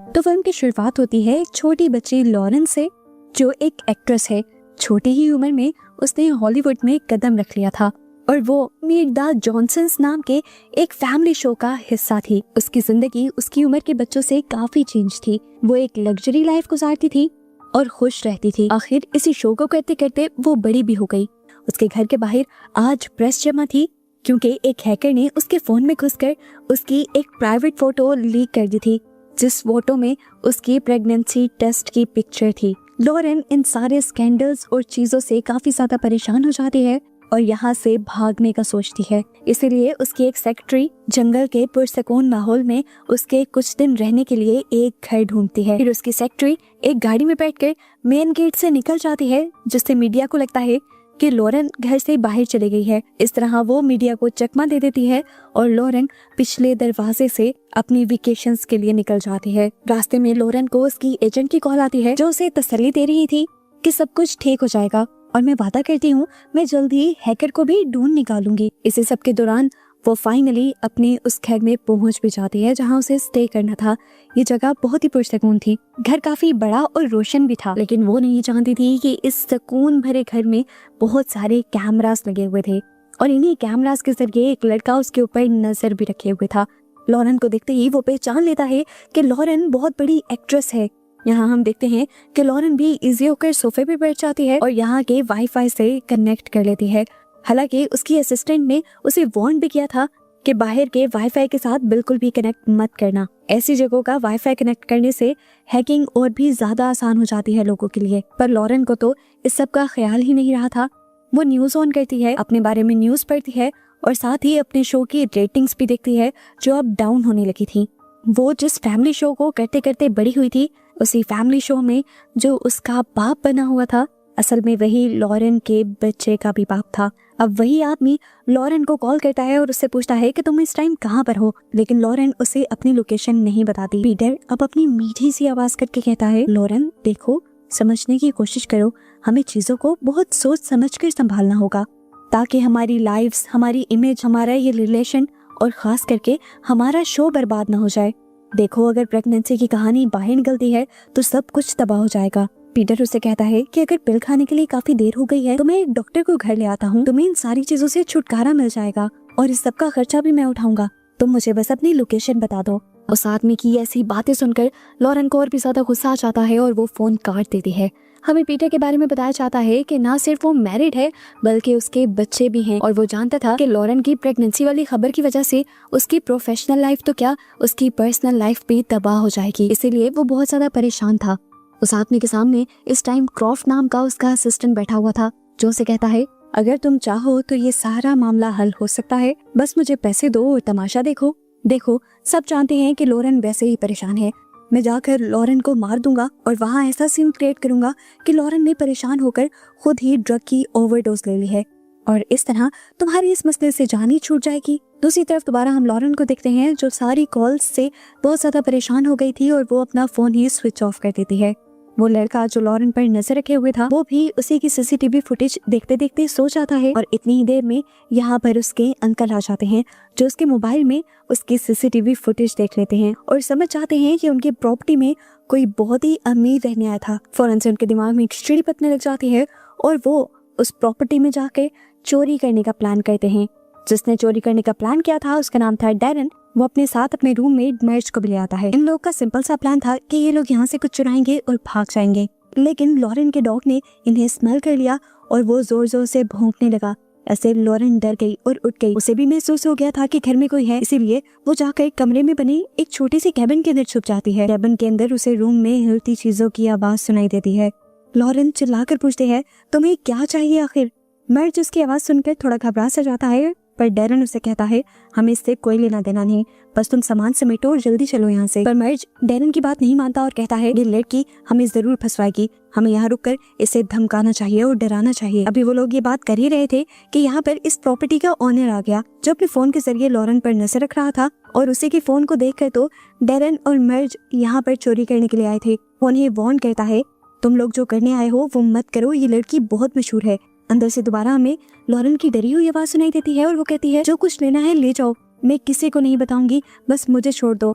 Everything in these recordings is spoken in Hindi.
तो फिल्म की शुरुआत होती है एक छोटी बच्ची लॉरेन से, जो एक एक्ट्रेस है। छोटी ही उम्र में उसने हॉलीवुड में कदम रख लिया था और वो मीट द जॉनसन्स नाम के एक फैमिली शो का हिस्सा थी। उसकी जिंदगी उसकी उम्र के बच्चों से काफी चेंज थी। वो एक लग्जरी लाइफ गुजारती थी और खुश रहती थी। आखिर इसी शो को करते करते वो बड़ी भी हो गई। उसके घर के बाहर आज प्रेस जमा थी क्योंकि एक हैकर ने उसके फोन में घुसकर उसकी एक प्राइवेट फोटो लीक कर दी थी, जिस फोटो में उसकी प्रेगनेंसी टेस्ट की पिक्चर थी। लॉरेन इन सारे स्कैंडल्स और चीजों से काफी ज्यादा परेशान हो जाती है और यहाँ से भागने का सोचती है। इसीलिए उसकी एक सेक्रेटरी जंगल के पुरसकून माहौल में उसके कुछ दिन रहने के लिए एक घर ढूंढती है। फिर उसकी सेक्रेटरी एक गाड़ी में बैठकर मेन गेट से निकल जाती है, जिससे मीडिया को लगता है कि लॉरेन घर से बाहर चली गई है। इस तरह वो मीडिया को चकमा दे देती है और लॉरेन पिछले दरवाजे से अपनी वेकेशंस के लिए निकल जाती है। रास्ते में लॉरेन को उसकी एजेंट की कॉल आती है, जो उसे तसल्ली दे रही थी कि सब कुछ ठीक हो जाएगा और मैं वादा करती हूँ मैं जल्द ही हैकर को भी ढूंढ निकालूंगी। इसी सब के दौरान वो फाइनली अपने उस घर में पहुंच भी जाती है जहां उसे स्टे करना था। ये जगह बहुत ही पुरसकून थी। घर काफी बड़ा और रोशन भी था, लेकिन वो नहीं जानती थी कि इस सुकून भरे घर में बहुत सारे कैमरास लगे हुए थे और इन्हीं कैमरास के जरिए एक लड़का उसके ऊपर नजर भी रखे हुए था। लॉरेन को देखते ही वो पहचान लेता है कि लॉरेन बहुत बड़ी एक्ट्रेस है। यहाँ हम देखते हैं कि लॉरेन भी इजी होकर सोफे पे बैठ जाती है और यहाँ के वाईफाई से कनेक्ट कर लेती है। हालांकि उसकी असिस्टेंट ने उसे वार्न भी किया था कि बाहर के वाईफाई के साथ बिल्कुल भी कनेक्ट मत करना। ऐसी जगहों का वाईफाई कनेक्ट करने से हैकिंग और भी ज्यादा आसान हो जाती है लोगों के लिए। पर लॉरेन को तो इस सब का ख्याल ही नहीं रहा था। वो न्यूज ऑन करती है, अपने बारे में न्यूज पढ़ती है और साथ ही अपने शो की रेटिंग्स भी देखती है, जो अब डाउन होने लगी थी। वो जिस फैमिली शो को करते करते बड़ी हुई थी, उसी फैमिली शो में जो उसका बाप बना हुआ था, असल में वही लॉरेन के बच्चे का भी बाप था। अब वही आदमी लॉरेन को कॉल करता है और उससे पूछता है कि तुम इस टाइम कहाँ पर हो, लेकिन लॉरेन उसे अपनी लोकेशन नहीं बताती। पीटर अब अपनी मीठी सी आवाज करके कहता है, लॉरेन देखो, समझने की कोशिश करो, हमें चीजों को बहुत सोच समझ कर संभालना होगा ताकि हमारी लाइव्स, हमारी इमेज, हमारा ये रिलेशन और खास करके हमारा शो बर्बाद ना हो जाए। देखो, अगर प्रेगनेंसी की कहानी बाहर निकलती है तो सब कुछ तबाह हो जाएगा। पीटर उसे कहता है कि अगर पिल खाने के लिए काफी देर हो गई है तो मैं एक डॉक्टर को घर ले आता हूँ, तुम्हें इन सारी चीजों से छुटकारा मिल जाएगा और इस सब का खर्चा भी मैं उठाऊंगा, तुम मुझे बस अपनी लोकेशन बता दो। उस आदमी की ऐसी बातें सुनकर लॉरेन को और भी ज्यादा गुस्सा आ जाता है और वो फोन काट देती है। हमें पीटर के बारे में बताया जाता है कि ना सिर्फ वो मैरिड है बल्कि उसके बच्चे भी हैं और वो जानता था कि लॉरेन की प्रेगनेंसी वाली खबर की वजह से उसकी प्रोफेशनल लाइफ तो क्या, उसकी पर्सनल लाइफ भी तबाह हो जाएगी। इसीलिए वो बहुत ज्यादा परेशान था। उस आदमी के सामने इस टाइम क्रॉफ्ट नाम का उसका असिस्टेंट बैठा हुआ था, जो उसे कहता है, अगर तुम चाहो तो ये सारा मामला हल हो सकता है, बस मुझे पैसे दो और तमाशा देखो। देखो, सब जानते हैं कि लॉरेन वैसे ही परेशान है, मैं जाकर लॉरेन को मार दूंगा और वहाँ ऐसा सीन क्रिएट करूंगा कि लॉरेन ने परेशान होकर खुद ही ड्रग की ओवरडोज ले ली है और इस तरह तुम्हारी इस मसले से जान ही छूट जाएगी। दूसरी तरफ दोबारा हम लॉरेन को देखते हैं, जो सारी कॉल्स से बहुत ज्यादा परेशान हो गई थी और वो अपना फोन ही स्विच ऑफ कर देती है। वो लड़का जो लॉरेन पर नजर रखे हुए था, वो भी उसी की सीसीटीवी फुटेज देखते देखते सो जाता है और इतनी ही देर में यहाँ पर उसके अंकल आ जाते हैं, जो उसके मोबाइल में उसकी सीसीटीवी फुटेज देख लेते हैं और समझ जाते हैं कि उनकी प्रॉपर्टी में कोई बहुत ही अमीर रहने आया था। फौरन से उनके दिमाग में एक चिड़ी पकने लग जाती है और वो उस प्रॉपर्टी में जाकर चोरी करने का प्लान करते हैं। जिसने चोरी करने का प्लान किया था उसका नाम था डैरन। वो अपने साथ अपने रूममेट मर्ज को भी ले आता है। इन लोगों का सिंपल सा प्लान था कि ये लोग यहाँ से कुछ चुराएंगे और भाग जाएंगे, लेकिन लॉरेन के डॉग ने इन्हें स्मेल कर लिया और वो जोर जोर से भौंकने लगा। ऐसे लॉरेन डर गई और उठ गई। उसे भी महसूस हो गया था कि घर में कोई है, इसीलिए वो जाकर कमरे में बने एक छोटी सी कैबिन के अंदर छुप जाती है। कैबिन के अंदर उसे रूम में हिलती चीजों की आवाज सुनाई देती है। लॉरेन चिल्लाकर पूछते हैं, तुम्हें क्या चाहिए आखिर? मर्ज उसकी आवाज सुनकर थोड़ा घबरा सा जाता है, पर डैरन उसे कहता है, हमें इससे कोई लेना देना नहीं, बस तुम सामान समेटो और जल्दी चलो यहाँ से। पर मर्ज डैरन की बात नहीं मानता और कहता है, ये लड़की हमें जरूर फंसवाएगी, हमें यहाँ रुककर इसे धमकाना चाहिए और डराना चाहिए। अभी वो लोग ये बात कर ही रहे थे कि यहाँ पर इस प्रॉपर्टी का ओनर आ गया, जो अपने फोन के जरिए लॉरेन पर नजर रख रहा था और उसी के फोन को देखकर तो डैरन और मर्ज यहाँ पर चोरी करने के लिए आए थे। वो उन्हें वार्न करता है, तुम लोग जो करने आए हो वो मत करो, ये लड़की बहुत मशहूर है। अंदर से दोबारा हमें लॉरेन की डरी हुई आवाज सुनाई देती है और वो कहती है, जो कुछ लेना है ले जाओ, मैं किसी को नहीं बताऊंगी, बस मुझे छोड़ दो।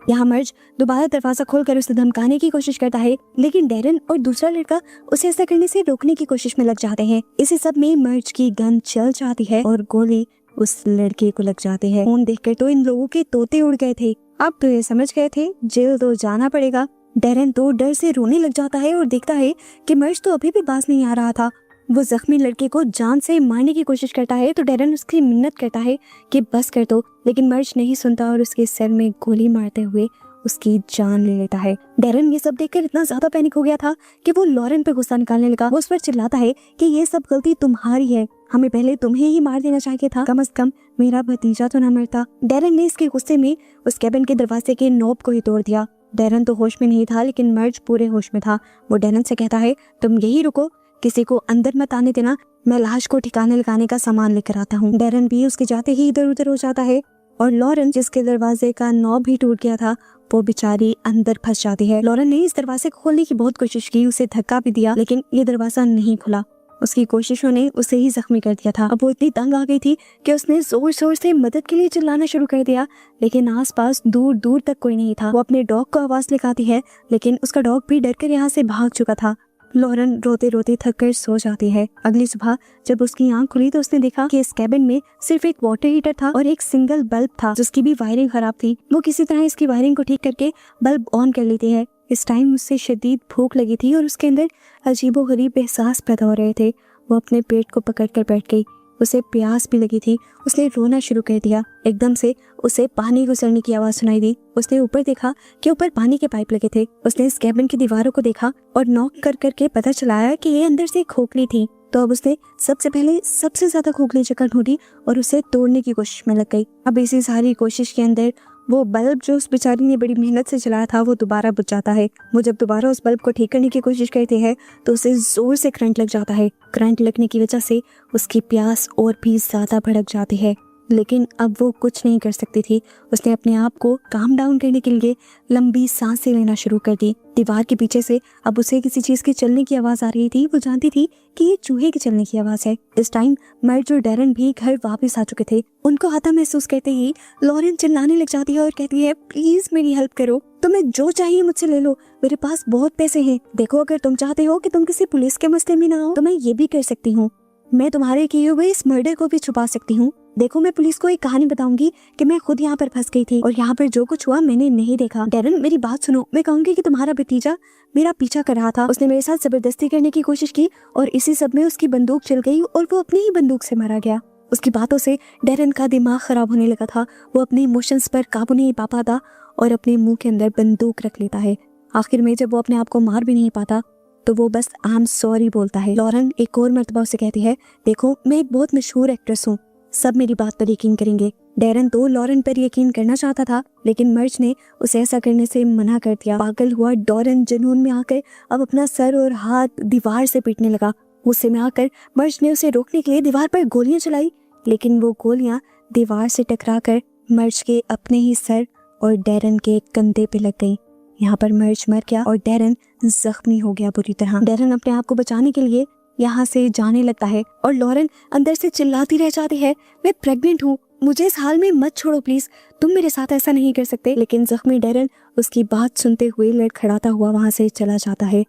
यहाँ मर्ज दोबारा दरवाजा खोलकर उसे धमकाने की कोशिश करता है, लेकिन डैरन और दूसरा लड़का उसे ऐसा करने से रोकने की कोशिश में लग जाते हैं। इसी सब में मर्ज की गन चल जाती है और गोली उस लड़के को लग जाती है। खून देखकर तो इन लोगों के तोते उड़ गए थे। अब तो ये समझ गए थे जेल तो जाना पड़ेगा। डैरन तो डर से रोने लग जाता है और देखता है कि मर्ज तो अभी भी पास नहीं आ रहा था। वो जख्मी लड़के को जान से मारने की कोशिश करता है तो डैरन उसकी मिन्नत करता है कि बस कर दो, लेकिन मर्ज नहीं सुनता और उसके सर में गोली मारते हुए उसकी जान ले लेता है। डैरन ये सब देखकर इतना ज्यादा पैनिक हो गया था कि वो लॉरेन पे गुस्सा निकालने लगा। वो उस पर चिल्लाता है कि ये सब गलती तुम्हारी है, हमें पहले तुम्हें ही मार देना चाहिए था, कम से कम मेरा भतीजा तो न मरता। डैरन ने इसके गुस्से में उस कैबिन के दरवाजे के नॉब को ही तोड़ दिया। डैरन तो होश में नहीं था, लेकिन मर्ज पूरे होश में था। वो डैरन से कहता है, तुम यही रुको, किसी को अंदर मत आने देना, मैं लाश को ठिकाने लगाने का सामान लेकर आता हूँ। डैरन भी उसके जाते ही इधर उधर हो जाता है और लॉरेन, जिसके दरवाजे का नॉब भी टूट गया था, वो बेचारी अंदर फंस जाती है। लॉरेन ने इस दरवाजे को खोलने की बहुत कोशिश की, उसे धक्का भी दिया, लेकिन ये दरवाजा नहीं खुला। उसकी कोशिशों ने उसे ही जख्मी कर दिया था। अब वो इतनी तंग आ गई थी कि उसने जोर जोर से मदद के लिए चिल्लाना शुरू कर दिया, लेकिन आसपास दूर दूर तक कोई नहीं था। वो अपने डॉग को आवाज लगाती है, लेकिन उसका डॉग भी डर कर यहाँ से भाग चुका था। लॉरेन रोते रोते थक कर सो जाती है। अगली सुबह जब उसकी आंख खुली तो उसने देखा कि इस कैबिन में सिर्फ एक वाटर हीटर था और एक सिंगल बल्ब था, जिसकी भी वायरिंग खराब थी। वो किसी तरह इसकी वायरिंग को ठीक करके बल्ब ऑन कर लेती है। इस टाइम उससे शदीद भूख लगी थी और उसके अंदर अजीबोगरीब एहसास पैदा हो रहे थे। वो अपने पेट को पकड़ कर बैठ गई। उसे प्यास भी लगी थी। उसने रोना शुरू कर दिया। एकदम से उसे पानी गुजरने की आवाज सुनाई दी। उसने ऊपर देखा कि ऊपर पानी के पाइप लगे थे। उसने इस कैबिन की दीवारों को देखा और नॉक कर करके पता चलाया कि ये अंदर से खोखली थी। तो अब उसने सबसे पहले सबसे ज्यादा खोखली जगह ढूंढी और उसे तोड़ने की कोशिश में लग गई। अब इसी सारी कोशिश के अंदर वो बल्ब जो उस बेचारी ने बड़ी मेहनत से चलाया था वो दोबारा बुझ जाता है। वो जब दोबारा उस बल्ब को ठीक करने की कोशिश करती है तो उसे जोर से करंट लग जाता है। करंट लगने की वजह से उसकी प्यास और भी ज्यादा भड़क जाती है, लेकिन अब वो कुछ नहीं कर सकती थी। उसने अपने आप को काम डाउन करने के लिए लंबी सांसें लेना शुरू कर दी। दीवार के पीछे से अब उसे किसी चीज के चलने की आवाज आ रही थी। वो जानती थी कि ये चूहे के चलने की आवाज है। इस टाइम मर्ज और डैरन भी घर वापस आ चुके थे। उनको आता महसूस करते ही लॉरेन चिल्लाने लग जाती है और कहती है, प्लीज मेरी हेल्प करो, तुम्हें जो चाहिए मुझसे ले लो, मेरे पास बहुत पैसे हैं। देखो, अगर तुम चाहते हो कि तुम किसी पुलिस के मसले में ना हो तो मैं ये भी कर सकती हूँ। मैं तुम्हारे किए हुए इस मर्डर को भी छुपा सकती हूँ। देखो, मैं पुलिस को एक कहानी बताऊंगी कि मैं खुद यहाँ पर फंस गई थी और यहाँ पर जो कुछ हुआ मैंने नहीं देखा। डैरन, मेरी बात सुनो। मैं कहूंगी कि तुम्हारा भतीजा मेरा पीछा कर रहा था। उसने मेरे साथ जबरदस्ती करने की कोशिश की और इसी सब में उसकी बंदूक चल गई और वो अपनी ही बंदूक से मारा गया। उसकी बातों से डैरन का दिमाग खराब होने लगा था। वो अपने इमोशंस पर काबू नहीं पा पाता और अपने मुंह के अंदर बंदूक रख लेता है। आखिर में जब वो अपने आप को मार भी नहीं पाता तो वो बस आई एम सॉरी बोलता है। लॉरेन एक और मर्तबा उसे कहती है, देखो, मैं एक बहुत मशहूर एक्ट्रेस हूँ, सब मेरी बात पर यकीन करेंगे। डैरन तो लॉरेन पर यकीन करना चाहता था, लेकिन मर्ज ने उसे ऐसा करने से मना कर दिया। पागल हुआ डॉरेन जुनून में आकर अब अपना सर और हाथ दीवार से पीटने लगा। गुस्से में आकर मर्ज ने उसे रोकने के लिए दीवार पर गोलियां चलाई, लेकिन वो गोलियां दीवार से टकराकर मर्ज के अपने ही सर और डैरन के कंधे पे लग गई। यहाँ पर मर्ज मर गया और डैरन जख्मी हो गया बुरी तरह। डैरन अपने आप को बचाने के लिए यहाँ से जाने लगता है और लॉरेन अंदर से चिल्लाती रह जाती है, मैं प्रेग्नेंट हूँ, मुझे इस हाल में मत छोड़ो प्लीज, तुम मेरे साथ ऐसा नहीं कर सकते। लेकिन जख्मी डैरन उसकी बात सुनते हुए लड़खड़ाता हुआ वहां से चला जाता है।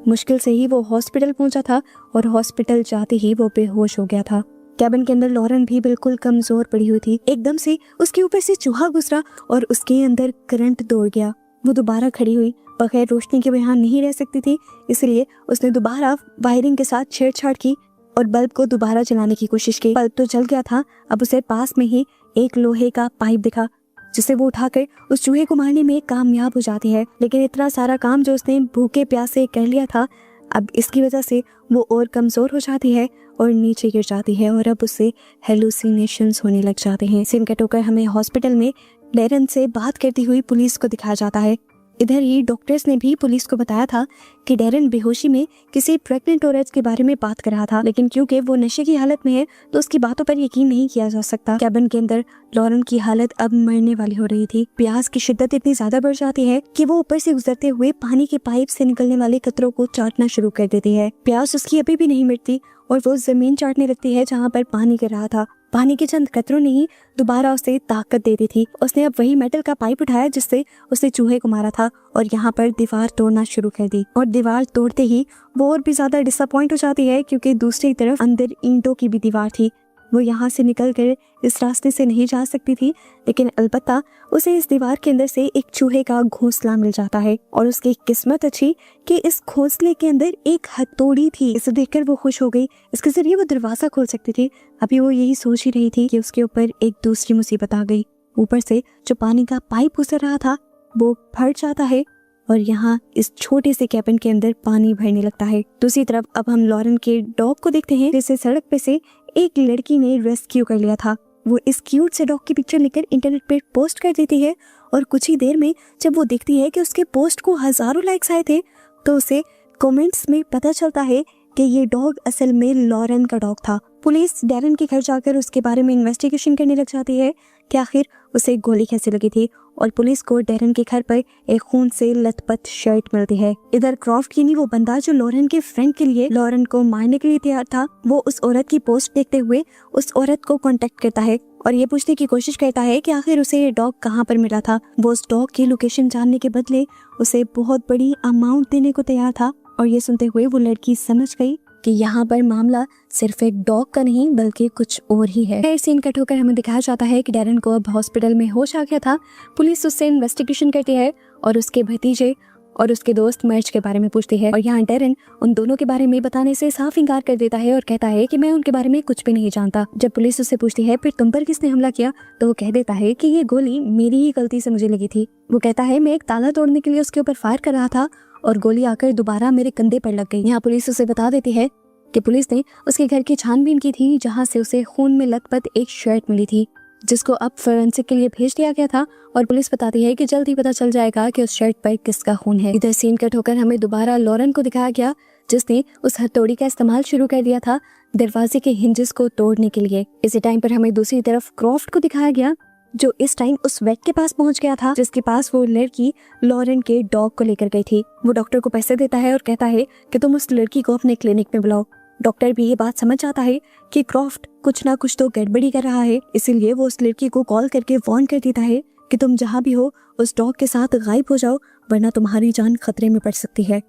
मुश्किल से ही वो हॉस्पिटल पहुंचा था और हॉस्पिटल जाते ही वो बेहोश हो गया था। कैबिन के अंदर लॉरेन भी बिल्कुल कमजोर पड़ी हुई थी। एकदम से उसके ऊपर से चूहा गुजरा और उसके अंदर करंट दौड़ गया। वो दोबारा खड़ी हुई, बगैर रोशनी के वहाँ नहीं रह सकती थी, इसलिए उसने दोबारा वायरिंग के साथ छेड़छाड़ की और बल्ब को दोबारा जलाने की कोशिश की। बल्ब तो जल गया था। अब उसे पास में ही एक लोहे का पाइप दिखा, जिसे वो उठाकर उस चूहे को मारने में कामयाब हो जाती है। लेकिन इतना सारा काम जो उसने भूखे प्यासे कर लिया था, अब इसकी वजह से वो और कमजोर हो जाती है और नीचे गिर जाती है और अब उसे हेलुसिनेशंस होने लग जाते हैं। सीन कट होकर हमें हॉस्पिटल में डैरन से बात करती हुई पुलिस को दिखाया जाता है। इधर ही डॉक्टर्स ने भी पुलिस को बताया था कि डैरन बेहोशी में किसी प्रेग्नेंट औरत के बारे में बात कर रहा था, लेकिन क्योंकि वो नशे की हालत में है तो उसकी बातों पर यकीन नहीं किया जा सकता। कैबिन के अंदर लॉरेन की हालत अब मरने वाली हो रही थी। प्यास की शिद्दत इतनी ज्यादा बढ़ जाती है कि वो ऊपर से गुजरते हुए पानी के पाइप से निकलने वाले कतरों को चाटना शुरू कर देती है। प्यास उसकी अभी भी नहीं मिटती और वो जमीन चाटने लगती है जहाँ पर पानी गिर रहा था। पानी के चंद कतरों ने ही दोबारा उसे ताकत दे दी थी। उसने अब वही मेटल का पाइप उठाया जिससे उसने चूहे को मारा था और यहाँ पर दीवार तोड़ना शुरू कर दी। और दीवार तोड़ते ही वो और भी ज्यादा डिसअपॉइंट हो जाती है क्योंकि दूसरी तरफ अंदर ईंटों की भी दीवार थी। वो यहाँ से निकलकर इस रास्ते से नहीं जा सकती थी, लेकिन अलबत्ता उसे इस दीवार के अंदर से एक चूहे का घोंसला मिल जाता है और उसकी किस्मत अच्छी कि इस घोंसले के अंदर एक हथौड़ी थी। इसे देखकर वो खुश हो गई, इसके जरिए वो दरवाजा खोल सकती थी। अभी वो यही सोच ही रही थी कि उसके ऊपर एक दूसरी मुसीबत आ गई। ऊपर से जो पानी का पाइप गुजर रहा था वो फट जाता है और यहाँ इस छोटे से कैबिन के अंदर पानी भरने लगता है। दूसरी तरफ अब हम लॉरेन के डॉग को देखते हैं जिसे सड़क पे से एक लड़की ने रेस्क्यू कर लिया था। वो इस क्यूट से डॉग की पिक्चर लेकर इंटरनेट पे पोस्ट कर देती है और कुछ ही देर में जब वो देखती है कि उसके पोस्ट को हजारों लाइक्स आए थे तो उसे कमेंट्स में पता चलता है कि ये डॉग असल में लॉरेन का डॉग था। पुलिस डैरन के घर जाकर उसके बारे में इन्वेस्टिगेशन करने लग जाती है कि आखिर उसे गोली कैसे लगी थी और पुलिस को डैरन के घर पर एक खून से लथपथ शर्ट मिलती है। इधर क्रॉफ्ट यानी वो बंदा जो लॉरेन के फ्रेंड के लिए लॉरेन को मारने के लिए तैयार था, वो उस औरत की पोस्ट देखते हुए उस औरत को कांटेक्ट करता है और ये पूछने की कोशिश करता है कि आखिर उसे ये डॉग कहाँ पर मिला था। वो उस डॉग की लोकेशन जानने के बदले उसे बहुत बड़ी अमाउंट देने को तैयार था और ये सुनते हुए वो लड़की समझ गई कि यहाँ पर मामला सिर्फ एक डॉग का नहीं बल्कि कुछ और ही है। फिर सीन कट होकर हमें दिखाया जाता है कि डैरन को अब हॉस्पिटल में होश आ गया था। पुलिस उससे इन्वेस्टिगेशन करती है और उसके भतीजे और उसके दोस्त मर्च के बारे में पूछती है और यहाँ डैरन उन दोनों के बारे में बताने से साफ इंकार कर देता है और कहता है कि मैं उनके बारे में कुछ भी नहीं जानता। जब पुलिस उससे पूछती है फिर तुम पर किसने हमला किया, तो वो कह देता है कि ये गोली मेरी ही गलती से मुझे लगी थी। वो कहता है मैं एक ताला तोड़ने के लिए उसके ऊपर फायर कर रहा था और गोली आकर दोबारा मेरे कंधे पर लग गई। यहाँ पुलिस उसे बता देती है कि पुलिस ने उसके घर की छानबीन की थी जहाँ से उसे खून में लथपथ एक शर्ट मिली थी जिसको अब फोरेंसिक के लिए भेज दिया गया था और पुलिस बताती है कि जल्द ही पता चल जाएगा कि उस शर्ट पर किसका खून है। इधर सीन कट होकर हमें दोबारा लॉरेन को दिखाया गया जिसने उस हथौड़ी का इस्तेमाल शुरू कर दिया था दरवाजे के हिंजेस को तोड़ने के लिए। इसी टाइम पर हमें दूसरी तरफ क्रॉफ्ट को दिखाया गया जो इस टाइम उस वेट के पास पहुंच गया था जिसके पास वो लड़की लॉरेन के डॉग को लेकर गई थी। वो डॉक्टर को पैसे देता है और कहता है कि तुम उस लड़की को अपने क्लिनिक में बुलाओ। डॉक्टर भी ये बात समझ जाता है कि क्रॉफ्ट कुछ ना कुछ तो गड़बड़ी कर रहा है, इसीलिए वो उस लड़की को कॉल करके वार्न कर देता है कि तुम जहाँ भी हो उस डॉग के साथ गायब हो जाओ वरना तुम्हारी जान खतरे में पड़ सकती है।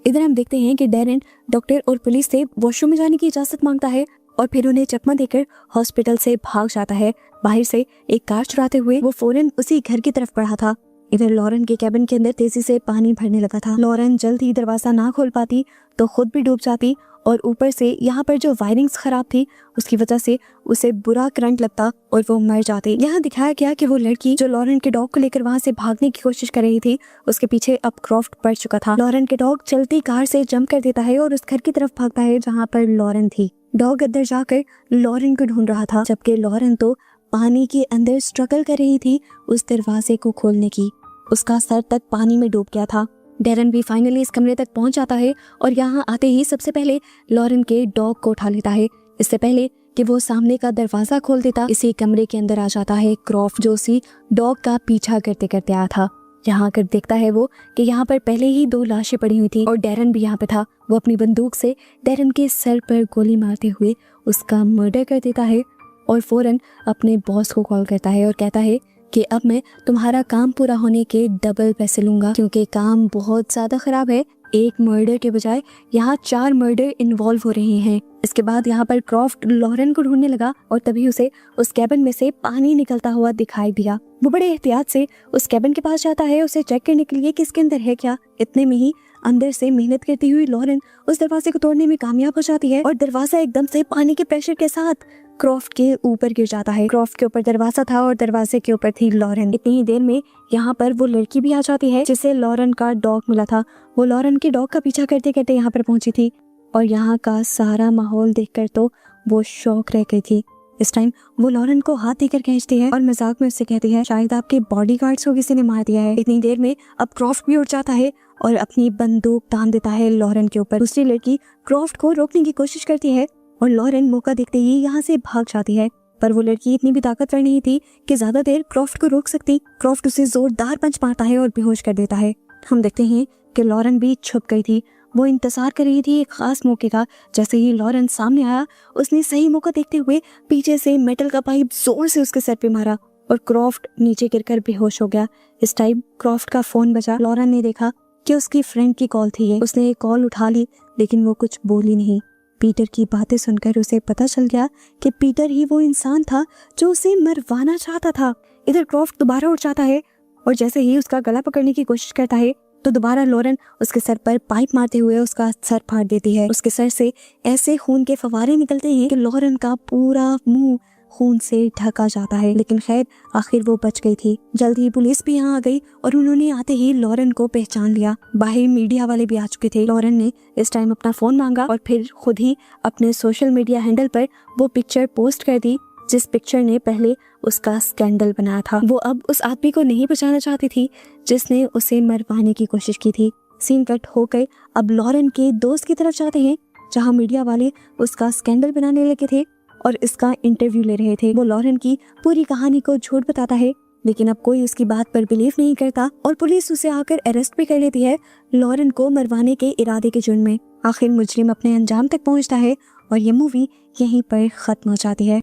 इधर हम देखते हैं कि डैरन डॉक्टर और पुलिस से वॉशरूम में जाने की इजाजत मांगता है और फिर उन्हें चकमा देकर हॉस्पिटल से भाग जाता है। बाहर से एक कार चुराते हुए वो फौरन उसी घर की तरफ बढ़ा था। इधर लॉरेन के कैबिन के अंदर तेजी से पानी भरने लगा था। लॉरेन जल्द ही दरवाजा ना खोल पाती तो खुद भी डूब जाती और ऊपर से यहाँ पर जो वायरिंग्स खराब थी उसकी वजह से उसे बुरा करंट लगता और वो मर जाती। यहाँ दिखाया गया कि वो लड़की जो लॉरेन के डॉग को लेकर वहाँ से भागने की कोशिश कर रही थी उसके पीछे अब क्रॉफ्ट पड़ चुका था। लॉरेन के डॉग चलती कार से जंप कर देता है और उस घर की तरफ भागता है जहाँ पर लॉरेन थी। डॉग अंदर जाकर लॉरेन को ढूंढ रहा था जबकि लॉरेन तो पानी के अंदर स्ट्रगल कर रही थी उस दरवाजे को खोलने की। उसका सर तक पानी में डूब गया था। डैरन भी फाइनली इस कमरे तक पहुंच जाता है और यहाँ आते ही सबसे पहले लॉरेन के डॉग को उठा लेता है। इससे पहले कि वो सामने का दरवाजा खोल देता इसी कमरे के अंदर आ जाता है क्रॉफ्ट जो उसी डॉग का पीछा करते करते आया था। यहाँ आकर देखता है वो कि यहाँ पर पहले ही 2 लाशें पड़ी हुई थी और डैरन भी यहाँ पे था। वो अपनी बंदूक से डैरन के सर पर गोली मारते हुए उसका मर्डर कर देता है और फौरन अपने बॉस को कॉल करता है और कहता है कि अब मैं तुम्हारा काम पूरा होने के डबल पैसे लूंगा क्योंकि काम बहुत ज्यादा खराब है। एक मर्डर के बजाय यहाँ 4 मर्डर इन्वॉल्व हो रहे हैं। इसके बाद यहाँ पर क्रॉफ्ट लॉरेन को ढूंढने लगा और तभी उसे उस कैबिन में से पानी निकलता हुआ दिखाई दिया। वो बड़े एहतियात से उस कैबिन के पास जाता है उसे चेक करने के लिए कि इसके अंदर है क्या। इतने में ही अंदर से मेहनत करती हुई लॉरेन उस दरवाजे को तोड़ने में कामयाब हो जाती है और दरवाजा एकदम से पानी के प्रेशर के साथ क्रॉफ्ट के ऊपर गिर जाता है। क्रॉफ्ट के ऊपर दरवाजा था और दरवाजे के ऊपर थी लॉरेन। इतनी ही देर में यहाँ पर वो लड़की भी आ जाती है जिसे लॉरेन का डॉग मिला था। वो लॉरेन के डॉग का पीछा करते करते यहाँ पर पहुंची थी और यहाँ का सारा माहौल देखकर तो वो शॉक रह गई थी। इस टाइम वो लॉरेन को हाथ देकर खींचती है और मजाक में उससे कहती है शायद आपके बॉडीगार्ड्स को किसी ने मार दिया है। इतनी देर में अब क्रॉफ्ट भी उठ जाता है और अपनी बंदूक तान देता है लॉरेन के ऊपर। दूसरी लड़की क्रॉफ्ट को रोकने की कोशिश करती है और लॉरेन मौका देखते ही यहाँ से भाग जाती है, पर वो लड़की इतनी भी ताकतवर नहीं थी कि ज्यादा देर क्रॉफ्ट को रोक सकती। क्रॉफ्ट उसे जोरदार पंच मारता है और बेहोश कर देता है। हम देखते हैं कि लॉरेन भी छुप गई थी। वो इंतजार कर रही थी एक खास मौके का। जैसे ही लॉरेंस सामने आया, उसने सही मौका देखते हुए पीछे से मेटल का पाइप जोर से उसके सर पे मारा और क्रॉफ्ट नीचे गिरकर बेहोश हो गया। इस टाइम क्रॉफ्ट का फोन बजा। लॉरेन ने देखा कि उसकी फ्रेंड की कॉल थी ये। उसने कॉल उठा ली, लेकिन वो कुछ बोली नहीं। पीटर की बातें सुनकर उसे पता चल गया कि पीटर ही वो इंसान था जो उसे मरवाना चाहता था। इधर क्रॉफ्ट दोबारा उठ जाता है और जैसे ही उसका गला पकड़ने की कोशिश करता है तो दोबारा लॉरेन उसके सर पर पाइप मारते हुए उसका सर फाड़ देती है। उसके सर से ऐसे खून के फवारे निकलते हैं कि लॉरेन का पूरा मुंह खून से ढका जाता है। लेकिन खैर आखिर वो बच गई थी। जल्द ही पुलिस भी यहाँ आ गई और उन्होंने आते ही लॉरेन को पहचान लिया। बाहर मीडिया वाले भी आ चुके थे। लॉरेन ने इस टाइम अपना फोन मांगा और फिर खुद ही अपने सोशल मीडिया हैंडल पर वो पिक्चर पोस्ट कर दी जिस पिक्चर ने पहले उसका स्कैंडल बनाया था। वो अब उस आदमी को नहीं बचाना चाहती थी जिसने उसे मरवाने की कोशिश की थी। सीन कट होकर अब लॉरेन के दोस्त की तरफ जाते हैं जहाँ मीडिया वाले उसका स्कैंडल बनाने लगे थे और इसका इंटरव्यू ले रहे थे। वो लॉरेन की पूरी कहानी को झूठ बताता है, लेकिन अब कोई उसकी बात पर बिलीव नहीं करता और पुलिस उसे आकर अरेस्ट भी कर लेती है लॉरेन को मरवाने के इरादे के जुर्म में। आखिर मुजरिम अपने अंजाम तक पहुंचता है और ये मूवी यहीं पर खत्म हो जाती है।